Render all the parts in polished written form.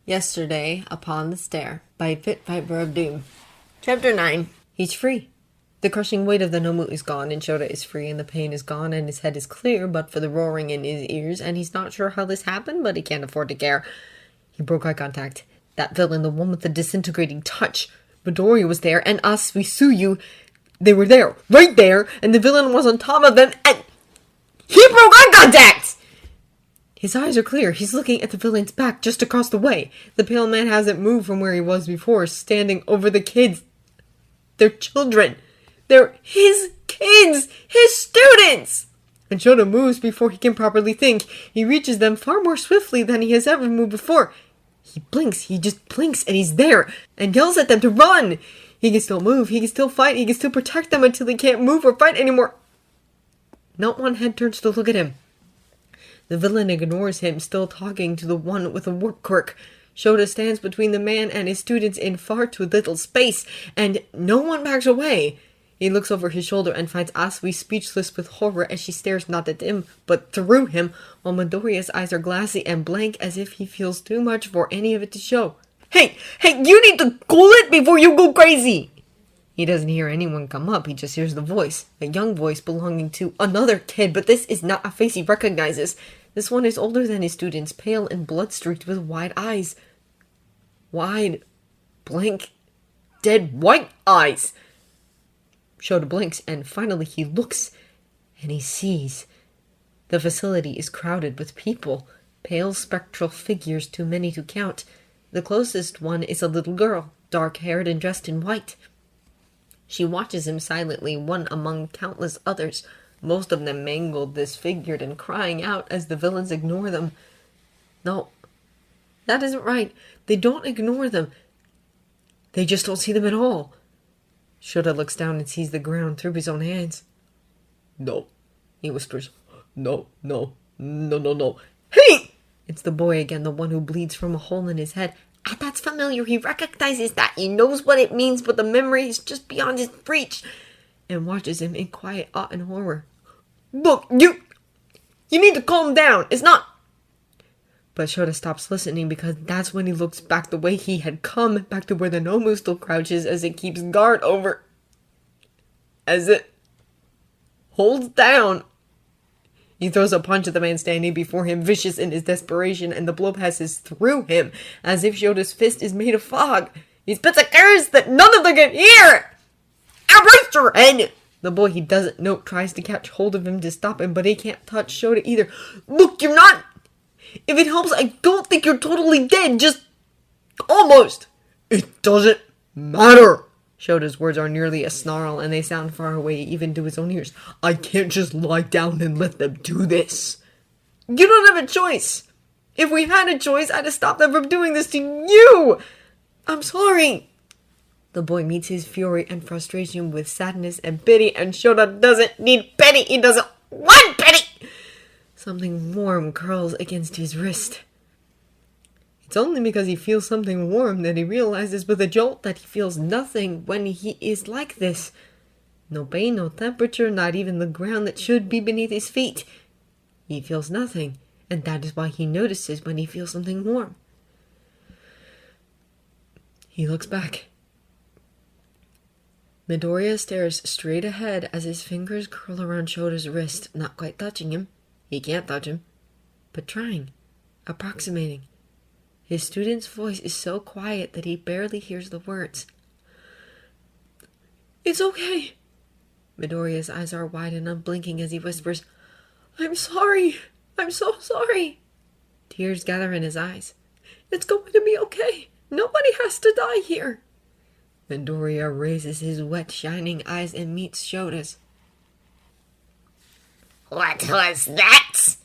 Yesterday Upon the Stair by Pit Viper of Doom. Chapter 9. He's free. The crushing weight of the Nomu is gone, and Shota is free, and the pain is gone, and his head is clear, but for the roaring in his ears, and he's not sure how this happened, but he can't afford to care. He broke eye contact. That villain, the one with the disintegrating touch. Midoriya was there, and Suyu, they were there, right there, and the villain was on top of them, and he broke eye contact! His eyes are clear. He's looking at the villain's back just across the way. The pale man hasn't moved from where he was before, standing over the kids. They're children. They're his kids, his students! And Shota moves before he can properly think. He reaches them far more swiftly than he has ever moved before. He blinks, he just blinks, and he's there, and yells at them to run! He can still move, he can still fight, he can still protect them until he can't move or fight anymore. Not one head turns to look at him. The villain ignores him, still talking to the one with a warp quirk. Shota stands between the man and his students in far too little space, and no one backs away. He looks over his shoulder and finds Asui speechless with horror as she stares not at him, but through him, while Midoriya's eyes are glassy and blank as if he feels too much for any of it to show. Hey, you need to cool it before you go crazy! He doesn't hear anyone come up, he just hears the voice. A young voice belonging to another kid, but this is not a face he recognizes. This one is older than his students, pale and blood-streaked with wide eyes. Wide, blank, dead white eyes! Shota blinks, and finally he looks, and he sees. The facility is crowded with people, pale spectral figures too many to count. The closest one is a little girl, dark-haired and dressed in white. She watches him silently, one among countless others, most of them mangled, disfigured, and crying out as the villains ignore them. No, that isn't right. They don't ignore them. They just don't see them at all. Shota looks down and sees the ground through his own hands. No, he whispers. No. Hey! It's the boy again, the one who bleeds from a hole in his head. Ah, that's familiar. He recognizes that. He knows what it means, but the memory is just beyond his reach. And watches him in quiet awe and horror. Look, you need to calm down. It's not... But Shota stops listening because that's when he looks back the way he had come, back to where the Nomu still crouches as it keeps guard over. As it holds down. He throws a punch at the man standing before him, vicious in his desperation, and the blow passes through him, as if Shota's fist is made of fog. He spits a curse that none of them can hear! Erase your head! The boy he doesn't know tries to catch hold of him to stop him, but he can't touch Shota either. Look, you're not... If it helps, I don't think you're totally dead, just... almost! It doesn't matter! Shota's words are nearly a snarl, and they sound far away even to his own ears. I can't just lie down and let them do this. You don't have a choice. If we had a choice, I'd have stopped them from doing this to you. I'm sorry. The boy meets his fury and frustration with sadness and pity, and Shota doesn't need pity. He doesn't want pity. Something warm curls against his wrist. It's only because he feels something warm that he realizes with a jolt that he feels nothing when he is like this. No pain, no temperature, not even the ground that should be beneath his feet. He feels nothing, and that is why he notices when he feels something warm. He looks back. Midoriya stares straight ahead as his fingers curl around Shota's wrist, not quite touching him. He can't touch him, but trying, approximating. His student's voice is so quiet that he barely hears the words. It's okay. Midoriya's eyes are wide and unblinking as he whispers, I'm sorry. I'm so sorry. Tears gather in his eyes. It's going to be okay. Nobody has to die here. Midoriya raises his wet, shining eyes and meets Shota's. What was that?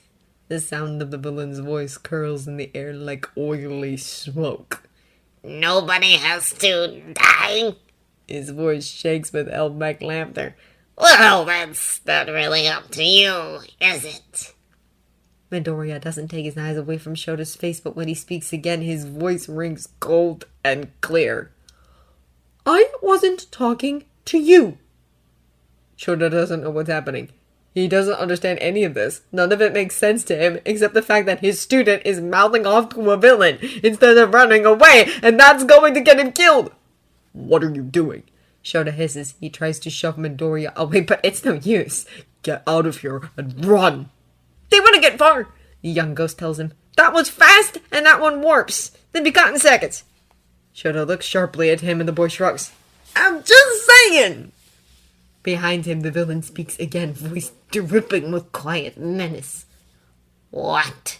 The sound of the villain's voice curls in the air like oily smoke. Nobody has to die? His voice shakes with held-back laughter. Well, that's not really up to you, is it? Midoriya doesn't take his eyes away from Shota's face, but when he speaks again, his voice rings cold and clear. I wasn't talking to you. Shota doesn't know what's happening. He doesn't understand any of this. None of it makes sense to him, except the fact that his student is mouthing off to a villain instead of running away, and that's going to get him killed. What are you doing? Shota hisses. He tries to shove Midoriya away, but it's no use. Get out of here and run. They wouldn't get far, the young ghost tells him. That one's fast, and that one warps. They'd be caught in seconds. Shota looks sharply at him, and the boy shrugs. I'm just saying. Behind him, the villain speaks again, voice dripping with quiet menace. What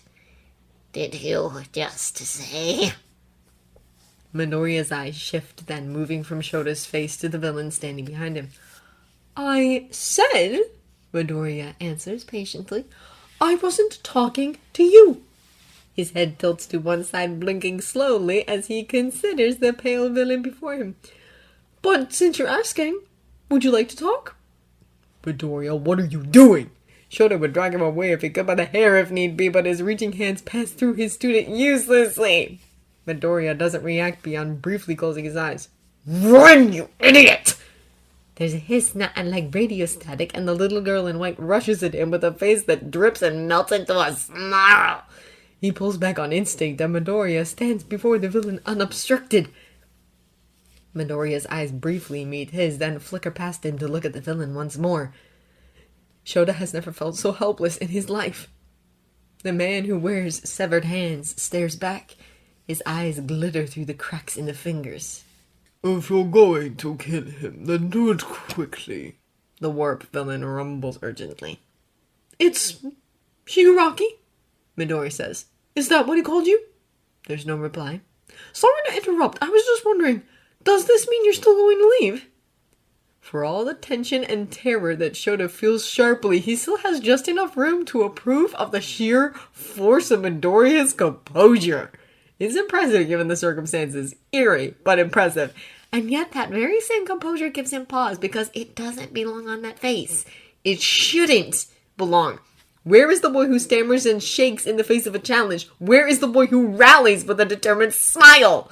did you just say? Midoriya's eyes shift, then moving from Shota's face to the villain standing behind him. I said, Midoriya answers patiently, I wasn't talking to you. His head tilts to one side, blinking slowly as he considers the pale villain before him. But since you're asking, would you like to talk? Midoriya, what are you doing? Shota would drag him away if he could by the hair if need be, but his reaching hands pass through his student uselessly. Midoriya doesn't react beyond briefly closing his eyes. Run, you idiot! There's a hiss not unlike radio static, and the little girl in white rushes at him with a face that drips and melts into a snarl. He pulls back on instinct, and Midoriya stands before the villain unobstructed. Midoriya's eyes briefly meet his, then flicker past him to look at the villain once more. Shota has never felt so helpless in his life. The man who wears severed hands stares back. His eyes glitter through the cracks in the fingers. If you're going to kill him, then do it quickly, the warp villain rumbles urgently. It's Shigaraki, Midori says. Is that what he called you? There's no reply. Sorry to interrupt, I was just wondering, does this mean you're still going to leave? For all the tension and terror that Shota feels sharply, he still has just enough room to approve of the sheer force of Midoriya's composure. It's impressive given the circumstances. Eerie, but impressive. And yet that very same composure gives him pause because it doesn't belong on that face. It shouldn't belong. Where is the boy who stammers and shakes in the face of a challenge? Where is the boy who rallies with a determined smile?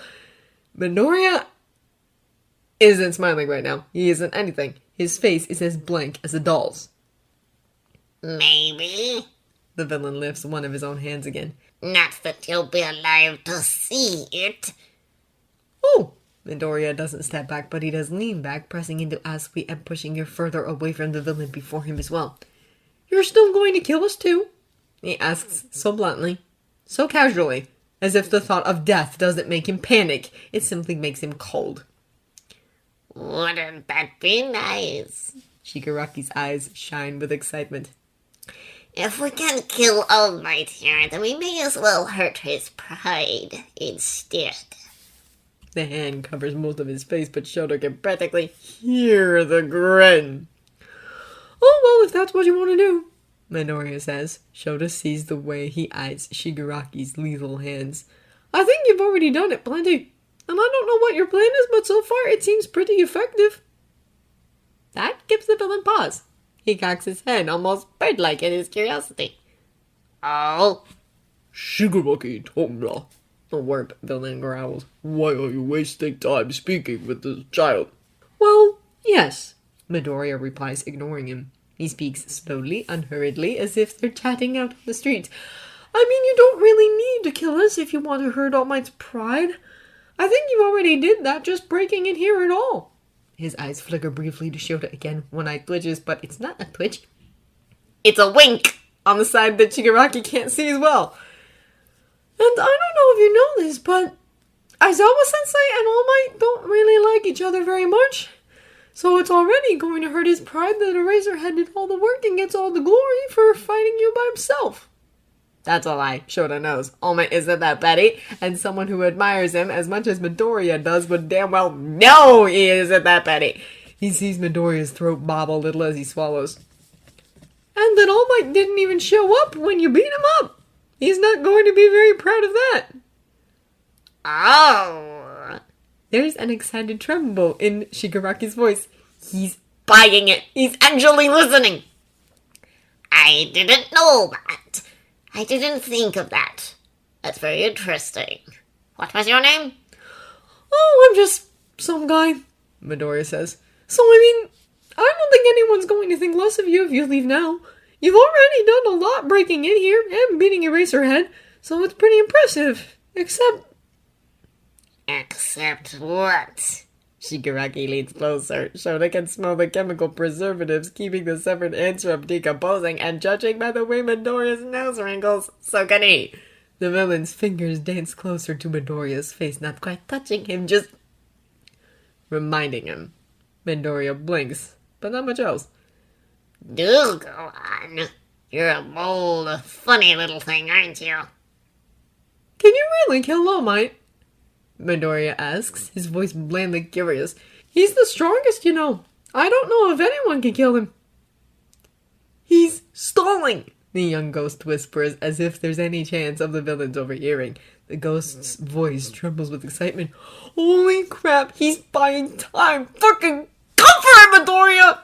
Midoriya isn't smiling right now. He isn't anything. His face is as blank as a doll's. Maybe. The villain lifts one of his own hands again. Not that you'll be alive to see it. Oh! Midoriya doesn't step back, but he does lean back, pressing into Asui and pushing her further away from the villain before him as well. You're still going to kill us too? He asks so bluntly, so casually, as if the thought of death doesn't make him panic. It simply makes him cold. Wouldn't that be nice? Shigaraki's eyes shine with excitement. If we can kill All Might here, then we may as well hurt his pride instead. The hand covers most of his face, but Shota can practically hear the grin. Oh, well, if that's what you want to do, Midoriya says. Shota sees the way he eyes Shigaraki's lethal hands. I think you've already done it plenty. And I don't know what your plan is, but so far it seems pretty effective. That gives the villain pause. He cocks his head, almost bird-like in his curiosity. Oh? Shigaraki Tomura, The warp villain growls. why are you wasting time speaking with this child? Well, yes, Midoriya replies, ignoring him. He speaks slowly, unhurriedly, as if they're chatting out on the street. I mean, you don't really need to kill us if you want to hurt All Might's pride. I think you already did that just breaking in here at all. His eyes flicker briefly to Shota again. One eye twitches, but it's not a twitch. It's a wink on the side that Shigaraki can't see as well. And I don't know if you know this, but Aizawa-sensei and All Might don't really like each other very much. So it's already going to hurt his pride that Eraserhead did all the work and gets all the glory for fighting you by himself. That's a lie. Shota knows. All Might isn't that petty, and someone who admires him as much as Midoriya does would damn well know he isn't that petty. He sees Midoriya's throat bob a little as he swallows. And that All Might didn't even show up when you beat him up. He's not going to be very proud of that. Oh. There's an excited tremble in Shigaraki's voice. He's buying it. He's actually listening. I didn't know that. I didn't think of that. That's very interesting. What was your name? Oh, I'm just some guy, Midoriya says. So, I mean, I don't think anyone's going to think less of you if you leave now. You've already done a lot breaking in here and beating Eraserhead, so it's pretty impressive. Except what? Shigaraki leans closer. Shota can smell the chemical preservatives keeping the severed ants from decomposing, and judging by the way Midoriya's nose wrinkles, so can he. The villain's fingers dance closer to Midoriya's face, not quite touching him, just reminding him. Midoriya blinks, but not much else. Do go on. You're a bold, funny little thing, aren't you? Can you really kill All Might? Midoriya asks, his voice blandly curious. He's the strongest, you know. I don't know if anyone can kill him. He's stalling, the young ghost whispers, as if there's any chance of the villains overhearing. The ghost's voice trembles with excitement. Holy crap, he's buying time. Fucking go for it, Midoriya!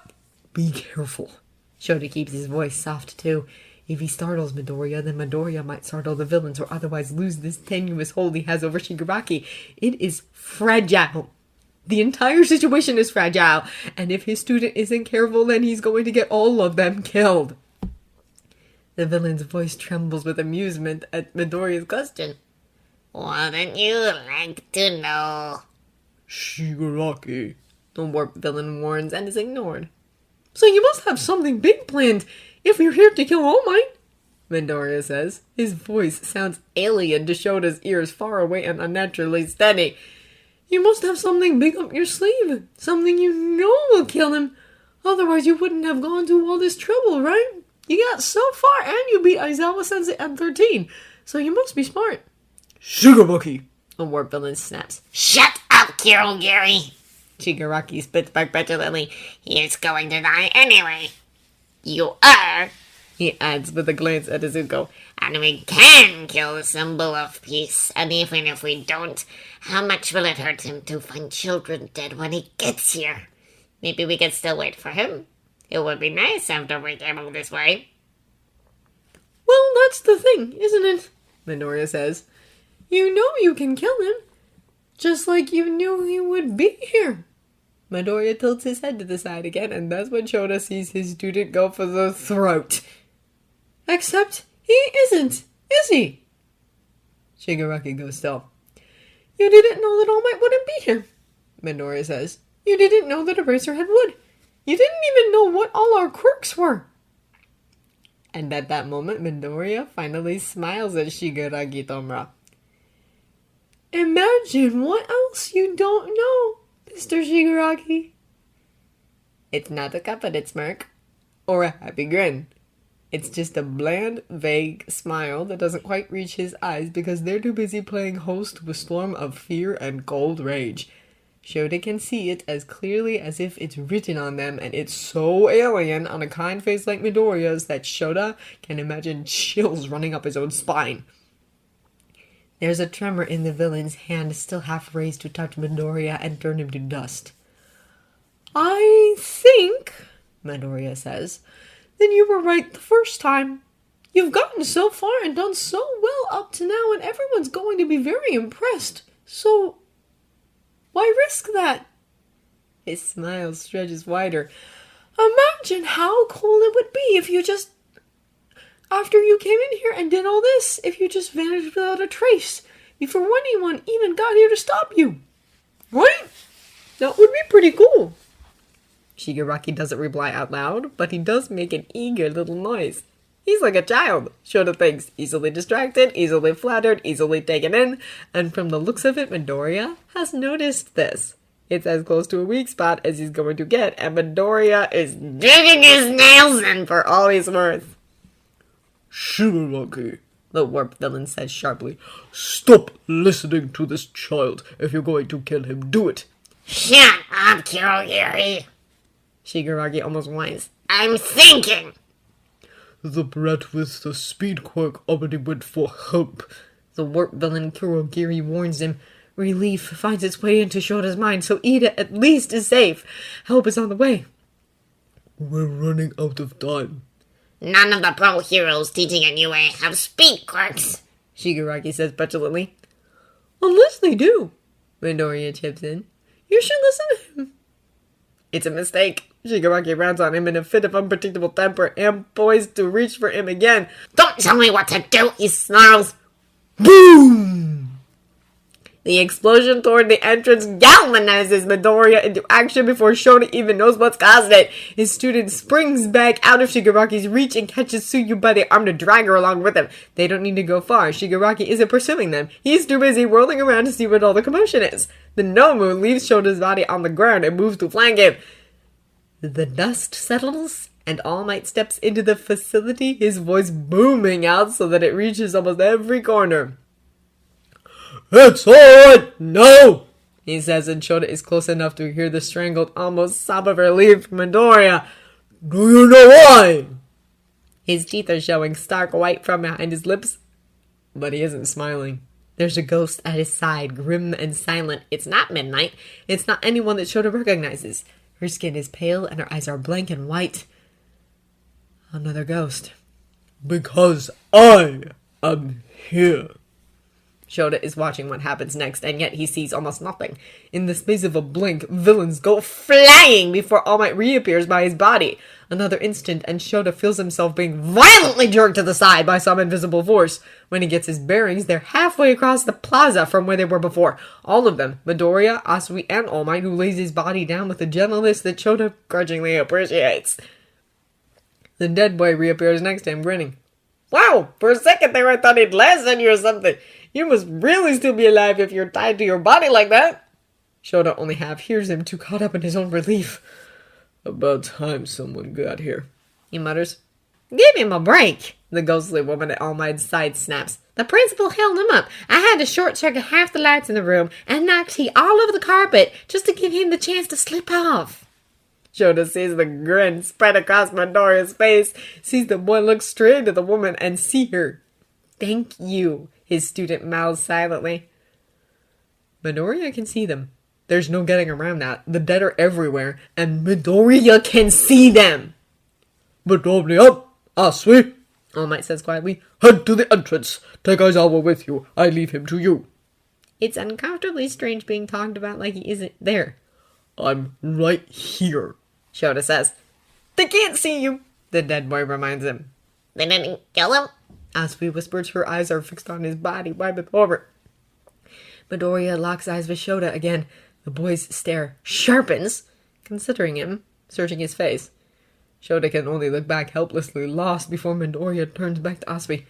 Be careful. Shota keeps his voice soft too. If he startles Midoriya, then Midoriya might startle the villains or otherwise lose this tenuous hold he has over Shigaraki. It is fragile. The entire situation is fragile, and if his student isn't careful, then he's going to get all of them killed. The villain's voice trembles with amusement at Midoriya's question. Wouldn't you like to know? Shigaraki. The warp villain warns and is ignored. So you must have something big planned if you're here to kill All Might, Midoriya says. His voice sounds alien to Shota's ears, far away and unnaturally steady. You must have something big up your sleeve. Something you know will kill him. Otherwise you wouldn't have gone to all this trouble, right? You got so far and you beat Aizawa-sensei at 13. So you must be smart. Shigaraki. The warp villain snaps. Shut up, Kirogiri. Shigaraki spits back petulantly. He's going to die anyway. You are, he adds with a glance at Izuku. and we can kill the symbol of peace. And even if we don't, how much will it hurt him to find children dead when he gets here? Maybe we can still wait for him. It would be nice after we came all this way. Well, that's the thing, isn't it? Midoriya says. You know you can kill him. Just like you knew he would be here. Midoriya tilts his head to the side again, and that's when Shota sees his student go for the throat. Except he isn't, is he? Shigaraki goes still. You didn't know that All Might wouldn't be here, Midoriya says. You didn't know that Eraserhead would. You didn't even know what all our quirks were. And at that moment, Midoriya finally smiles at Shigaraki Tomura. Imagine what else you don't know, Mr. Shigaraki. It's not a confident smirk or a happy grin. It's just a bland, vague smile that doesn't quite reach his eyes because they're too busy playing host to a storm of fear and cold rage. Shota can see it as clearly as if it's written on them, and it's so alien on a kind face like Midoriya's that Shota can imagine chills running up his own spine. There's a tremor in the villain's hand, still half raised to touch Midoriya and turn him to dust. I think, Midoriya says, then you were right the first time. You've gotten so far and done so well up to now, and everyone's going to be very impressed. So, why risk that? His smile stretches wider. Imagine how cool it would be if you just, after you came in here and did all this, if you just vanished without a trace, before anyone even got here to stop you. Right? That would be pretty cool. Shigaraki doesn't reply out loud, but he does make an eager little noise. He's like a child, Shota thinks, easily distracted, easily flattered, easily taken in, and from the looks of it, Midoriya has noticed this. It's as close to a weak spot as he's going to get, and Midoriya is digging his nails in for all he's worth. Shigaraki. The warp villain says sharply. Stop listening to this child. If you're going to kill him, do it. Shut up, Kirogiri. Shigaraki almost whines. I'm thinking. The brat with the speed quirk already went for help. The warp villain Kurogiri warns him. Relief finds its way into Shota's mind, so Ida at least is safe. Help is on the way. We're running out of time. None of the pro heroes teaching at UA have speed quirks. Shigaraki says petulantly. Unless they do, Midoriya chips in. You should listen to him. It's a mistake, Shigaraki rounds on him in a fit of unpredictable temper and poised to reach for him again. Don't tell me what to do, he snarls. Boom! The explosion toward the entrance galvanizes Midoriya into action before Shota even knows what's caused it. His student springs back out of Shigaraki's reach and catches Tsuyu by the arm to drag her along with him. They don't need to go far. Shigaraki isn't pursuing them. He's too busy whirling around to see what all the commotion is. The Nomu leaves Shota's body on the ground and moves to flank him. The dust settles, and All Might steps into the facility, his voice booming out so that it reaches almost every corner. It's alright, no! He says, and Shota is close enough to hear the strangled, almost sob of relief from Midoriya. Do you know why? His teeth are showing stark white from behind his lips, but he isn't smiling. There's a ghost at his side, grim and silent. It's not Midnight. It's not anyone that Shota recognizes. Her skin is pale and her eyes are blank and white. Another ghost. Because I am here. Shota is watching what happens next, and yet he sees almost nothing. In the space of a blink, villains go flying before All Might reappears by his body. Another instant, and Shota feels himself being violently jerked to the side by some invisible force. When he gets his bearings, they're halfway across the plaza from where they were before. All of them, Midoriya, Asui, and All Might, who lays his body down with a gentleness that Shota grudgingly appreciates. The dead boy reappears next to him, grinning. Wow, for a second there I thought he'd last on you or something. You must really still be alive if you're tied to your body like that. Shota only half hears him, too caught up in his own relief. About time someone got here, he mutters. Give him a break, the ghostly woman at All Might's side snaps. The principal held him up. I had to short-circuit half the lights in the room and knock tea all over the carpet just to give him the chance to slip off. Shota sees the grin spread across Midoriya's face, sees the boy look straight into the woman and see her. Thank you, his student mouths silently. Midoriya can see them. There's no getting around that. The dead are everywhere, and Midoriya can see them. Midoriya, Asui, All Might says quietly. Head to the entrance. Take Aizawa with you. I leave him to you. It's uncomfortably strange being talked about like he isn't there. I'm right here, Shota says. They can't see you, the dead boy reminds him. They didn't kill him? Asui whispers, her eyes are fixed on his body, wiping over. Midoriya locks eyes with Shota again. The boy's stare sharpens, considering him, searching his face. Shota can only look back helplessly lost before Midoriya turns back to Asui.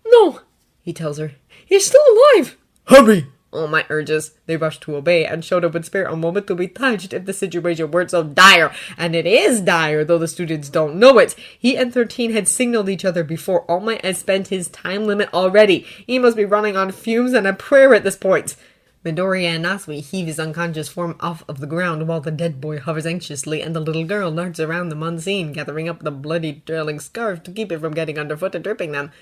No, he tells her. He's still alive. Hurry! All Might urges. They rush to obey, and Shota would spare a moment to be touched if the situation weren't so dire. And it is dire, though the students don't know it. He and 13 had signaled each other before. All Might had spent his time limit already. He must be running on fumes and a prayer at this point. Midoriya and Asui heave his unconscious form off of the ground while the dead boy hovers anxiously and the little girl darts around them unseen, gathering up the bloody trailing scarf to keep it from getting underfoot and dripping them.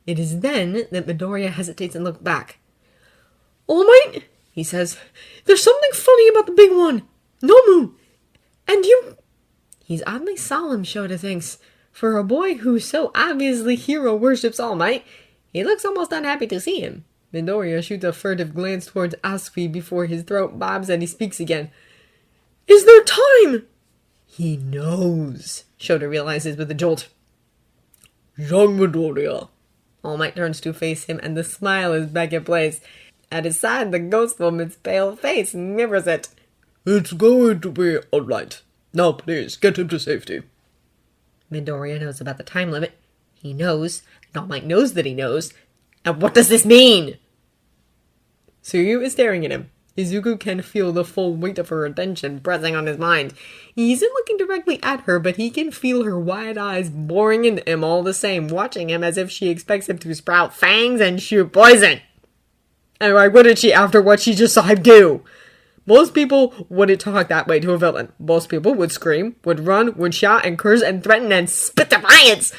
It is then that Midoriya hesitates and looks back. All Might, he says, there's something funny about the big one. Nomu. And you. He's oddly solemn, Shota thinks. For a boy who so obviously hero worships All Might, he looks almost unhappy to see him. Midoriya shoots a furtive glance towards Asui before his throat bobs and he speaks again. Is there time? He knows, Shota realizes with a jolt. Young Midoriya. All Might turns to face him and the smile is back in place. At his side, the ghost woman's pale face mirrors it. It's going to be alright. Now please, get him to safety. Midoriya knows about the time limit. He knows, and All Might knows that he knows. And what does this mean? Tsuyu is staring at him. Izuku can feel the full weight of her attention pressing on his mind. He isn't looking directly at her, but he can feel her wide eyes boring into him all the same, watching him as if she expects him to sprout fangs and shoot poison. And why wouldn't she after what she just saw him do? Most people wouldn't talk that way to a villain. Most people would scream, would run, would shout and curse and threaten and spit defiance.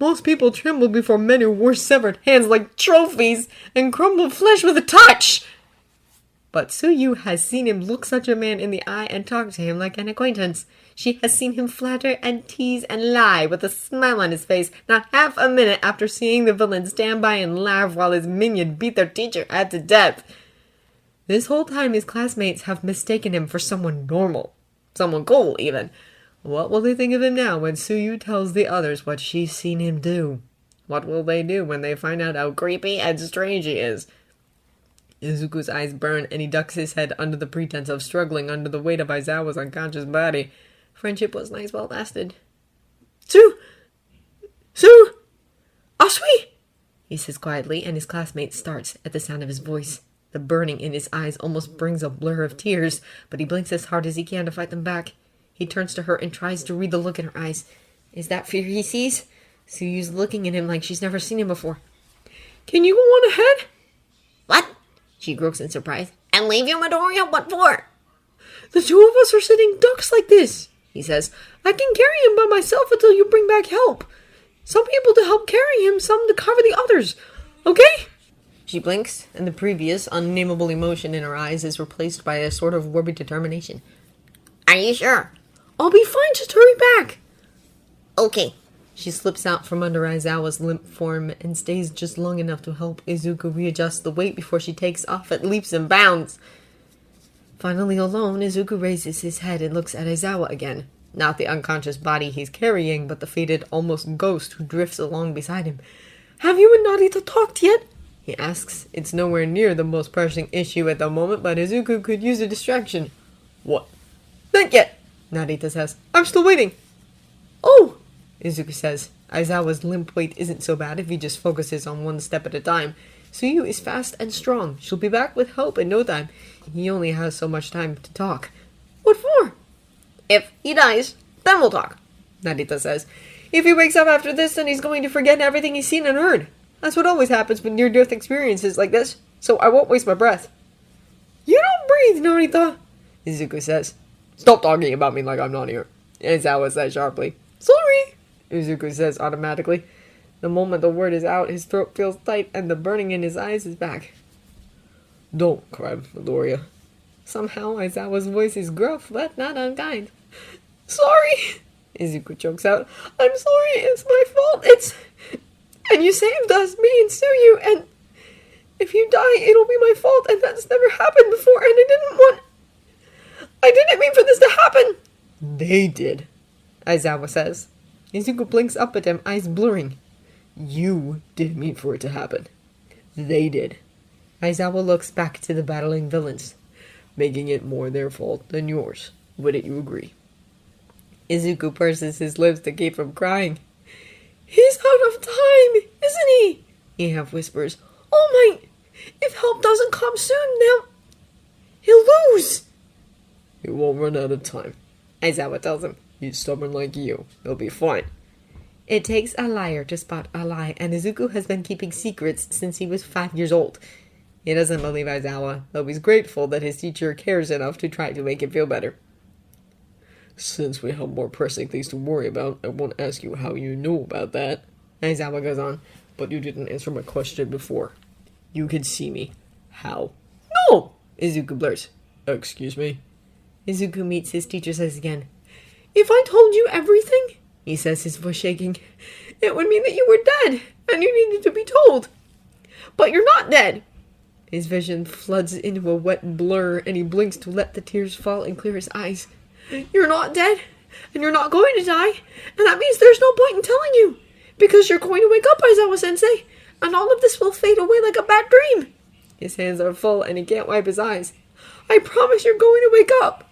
Most people tremble before men who wore severed hands like trophies and crumble flesh with a touch. But Tsuyu has seen him look such a man in the eye and talk to him like an acquaintance. She has seen him flatter and tease and lie with a smile on his face not half a minute after seeing the villain stand by and laugh while his minion beat their teacher half to death. This whole time his classmates have mistaken him for someone normal. Someone cool, even. What will they think of him now when Tsuyu tells the others what she's seen him do? What will they do when they find out how creepy and strange he is? Izuku's eyes burn and he ducks his head under the pretense of struggling under the weight of Aizawa's unconscious body. Friendship was nice while it lasted. Su! Asui! He says quietly, and his classmate starts at the sound of his voice. The burning in his eyes almost brings a blur of tears, but he blinks as hard as he can to fight them back. He turns to her and tries to read the look in her eyes. Is that fear he sees? Tsuyu's looking at him like she's never seen him before. Can you go on ahead? What? She croaks in surprise. And leave you, Midoriya? What for? The two of us are sitting ducks like this, he says. I can carry him by myself until you bring back help. Some people to help carry him, some to cover the others. Okay? She blinks, and the previous, unnameable emotion in her eyes is replaced by a sort of warby determination. Are you sure? I'll be fine, just hurry back. Okay. She slips out from under Aizawa's limp form and stays just long enough to help Izuku readjust the weight before she takes off at leaps and bounds. Finally alone, Izuku raises his head and looks at Aizawa again. Not the unconscious body he's carrying, but the faded, almost ghost who drifts along beside him. Have you and Narita talked yet? He asks. It's nowhere near the most pressing issue at the moment, but Izuku could use a distraction. What? Not yet, Narita says. I'm still waiting. Oh, Izuku says. Aizawa's limp weight isn't so bad if he just focuses on one step at a time. Tsuyu is fast and strong. She'll be back with help in no time. He only has so much time to talk. What for? If he dies, then we'll talk, Narita says. If he wakes up after this, then he's going to forget everything he's seen and heard. That's what always happens with near-death experiences like this, so I won't waste my breath. You don't breathe, Narita, Izuku says. Stop talking about me like I'm not here, Aizawa says sharply. Sorry, Izuku says automatically. The moment the word is out, his throat feels tight and the burning in his eyes is back. Don't cry, Midoriya. Somehow Aizawa's voice is gruff, but not unkind. Sorry, Izuku chokes out. I'm sorry, it's my fault, And you saved us, me and Tsuyu, and if you die, it'll be my fault, and that's never happened before, and I didn't mean for this to happen. They did, Aizawa says. Izuku blinks up at him, eyes blurring. You didn't mean for it to happen. They did. Aizawa looks back to the battling villains, making it more their fault than yours. Wouldn't you agree? Izuku purses his lips to keep from crying. He's out of time, isn't he? He half whispers. Oh my, if help doesn't come soon, now he'll lose. He won't run out of time, Aizawa tells him. He's stubborn like you. He'll be fine. It takes a liar to spot a lie, and Izuku has been keeping secrets since he was 5 years old. He doesn't believe Aizawa, though he's grateful that his teacher cares enough to try to make him feel better. Since we have more pressing things to worry about, I won't ask you how you knew about that, Aizawa goes on, but you didn't answer my question before. You can see me. How? No! Izuku blurts. Excuse me? Izuku meets his teacher's eyes again. If I told you everything, he says, his voice shaking, it would mean that you were dead, and you needed to be told. But you're not dead. His vision floods into a wet blur, and he blinks to let the tears fall and clear his eyes. You're not dead, and you're not going to die, and that means there's no point in telling you, because you're going to wake up, Aizawa-sensei, and all of this will fade away like a bad dream. His hands are full, and he can't wipe his eyes. I promise you're going to wake up.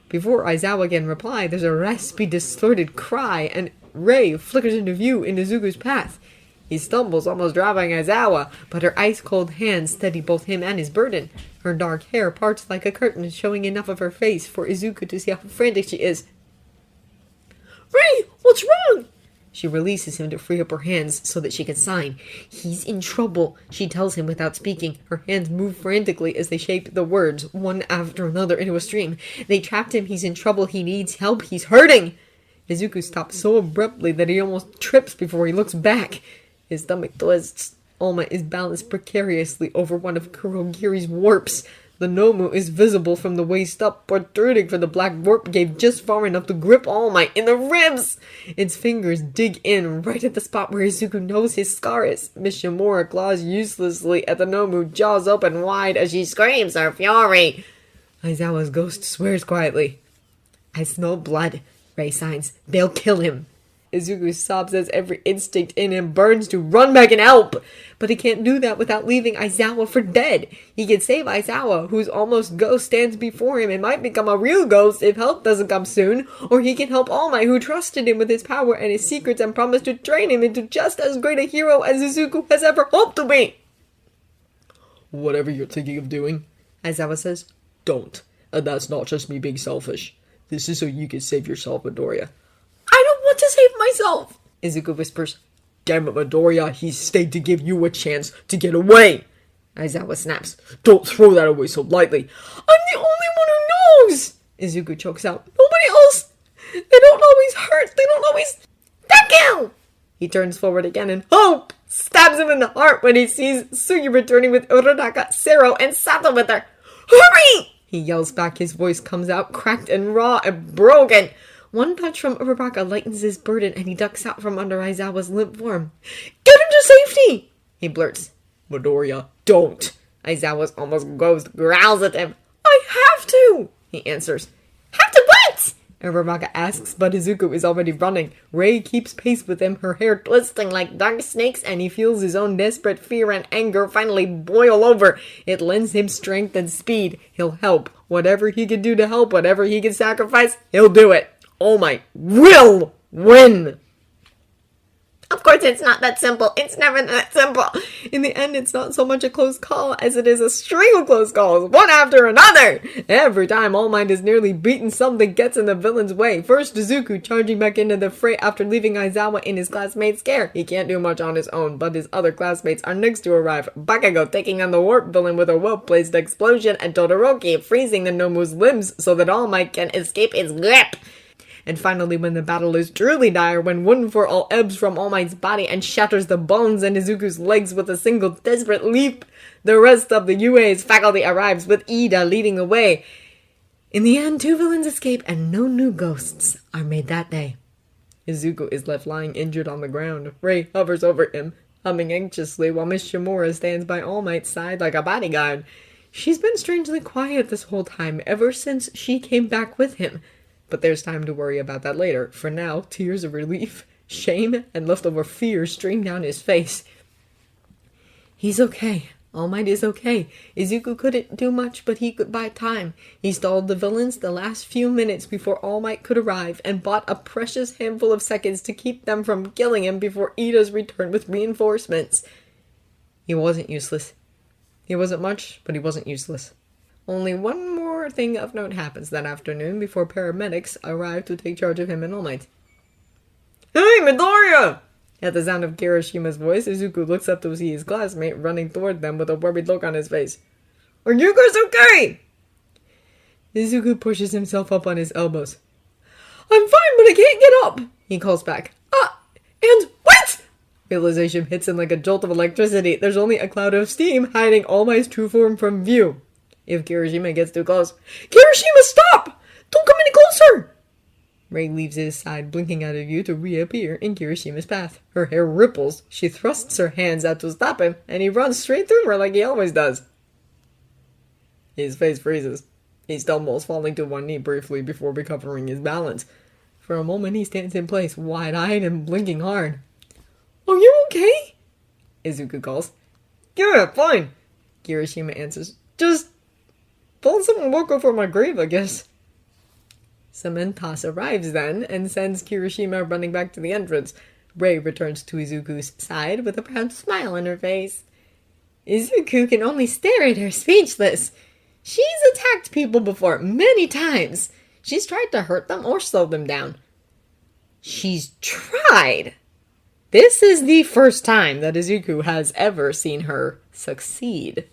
Before Aizawa can reply, there's a raspy, distorted cry, and Rei flickers into view in Izuku's path. He stumbles, almost dropping Aizawa, but her ice-cold hands steady both him and his burden. Her dark hair parts like a curtain, showing enough of her face for Izuku to see how frantic she is. Rei, what's wrong? She releases him to free up her hands so that she can sign. He's in trouble, she tells him without speaking. Her hands move frantically as they shape the words, one after another, into a stream. They trapped him, he's in trouble, he needs help, he's hurting! Izuku stops so abruptly that he almost trips before he looks back. His stomach twists. Alma is balanced precariously over one of Kurogiri's warps. The Nomu is visible from the waist up, protruding from the black warp gave just far enough to grip All Might in the ribs. Its fingers dig in right at the spot where Izuku knows his scar is. Mishimura claws uselessly at the Nomu, jaws open wide as she screams her fury. Aizawa's ghost swears quietly. I smell blood, Ray signs. They'll kill him. Izuku sobs as every instinct in him burns to run back and help. But he can't do that without leaving Aizawa for dead. He can save Aizawa, whose almost ghost stands before him and might become a real ghost if help doesn't come soon. Or he can help All Might, who trusted him with his power and his secrets and promised to train him into just as great a hero as Izuku has ever hoped to be. Whatever you're thinking of doing, Aizawa says. don't. And that's not just me being selfish. This is so you can save yourself, Midoriya. I don't want to save myself, Izuku whispers. Damn it, Midoriya, he stayed to give you a chance to get away. Aizawa snaps. Don't throw that away so lightly. I'm the only one who knows, Izuku chokes out. Nobody else. They don't always hurt. They don't always... Thank you! He turns forward again and hope stabs him in the heart when he sees Sugi returning with Uraraka, Sero, and Sato with her. Hurry! He yells back. His voice comes out cracked and raw and broken. One touch from Uraraka lightens his burden and he ducks out from under Aizawa's limp form. Get him to safety! He blurts. Midoriya, don't. Aizawa's almost ghost growls at him. I have to! He answers. Have to what? Uraraka asks, but Izuku is already running. Ray keeps pace with him, her hair twisting like dark snakes, and he feels his own desperate fear and anger finally boil over. It lends him strength and speed. He'll help. Whatever he can do to help, whatever he can sacrifice, he'll do it. All Might will win! Of course it's not that simple. It's never that simple. In the end, it's not so much a close call as it is a string of close calls, one after another. Every time All Might is nearly beaten, something gets in the villain's way. First, Izuku charging back into the fray after leaving Aizawa in his classmate's care. He can't do much on his own, but his other classmates are next to arrive. Bakugo taking on the warp villain with a well-placed explosion, and Todoroki freezing the Nomu's limbs so that All Might can escape its grip. And finally, when the battle is truly dire, when one for all ebbs from All Might's body and shatters the bones and Izuku's legs with a single desperate leap, the rest of the UA's faculty arrives with Ida leading the way. In the end, 2 villains escape and no new ghosts are made that day. Izuku is left lying injured on the ground. Ray hovers over him, humming anxiously, while Miss Shimura stands by All Might's side like a bodyguard. She's been strangely quiet this whole time, ever since she came back with him. But there's time to worry about that later. For now, tears of relief, shame, and leftover fear stream down his face. He's okay. All Might is okay. Izuku couldn't do much, but he could buy time. He stalled the villains the last few minutes before All Might could arrive, and bought a precious handful of seconds to keep them from killing him before Ida's return with reinforcements. He wasn't useless. He wasn't much, but he wasn't useless. Only one more thing of note happens that afternoon before paramedics arrive to take charge of him and All Might. Hey, Midoriya! At the sound of Kirishima's voice, Izuku looks up to see his classmate running toward them with a worried look on his face. Are you guys okay? Izuku pushes himself up on his elbows. I'm fine, but I can't get up, he calls back. And what? Realization hits him like a jolt of electricity. There's only a cloud of steam hiding All Might's true form from view. If Kirishima gets too close, Kirishima, stop! Don't come any closer! Ray leaves his side, blinking out of view to reappear in Kirishima's path. Her hair ripples. She thrusts her hands out to stop him, and he runs straight through her like he always does. His face freezes. He stumbles, falling to one knee briefly before recovering his balance. For a moment, he stands in place, wide-eyed and blinking hard. Are you okay? Izuku calls. Yeah, fine, Kirishima answers. Just pull some work over my grave, I guess. Samantas arrives then, and sends Kirishima running back to the entrance. Ray returns to Izuku's side with a proud smile on her face. Izuku can only stare at her, speechless. She's attacked people before, many times. She's tried to hurt them or slow them down. She's tried. This is the first time that Izuku has ever seen her succeed.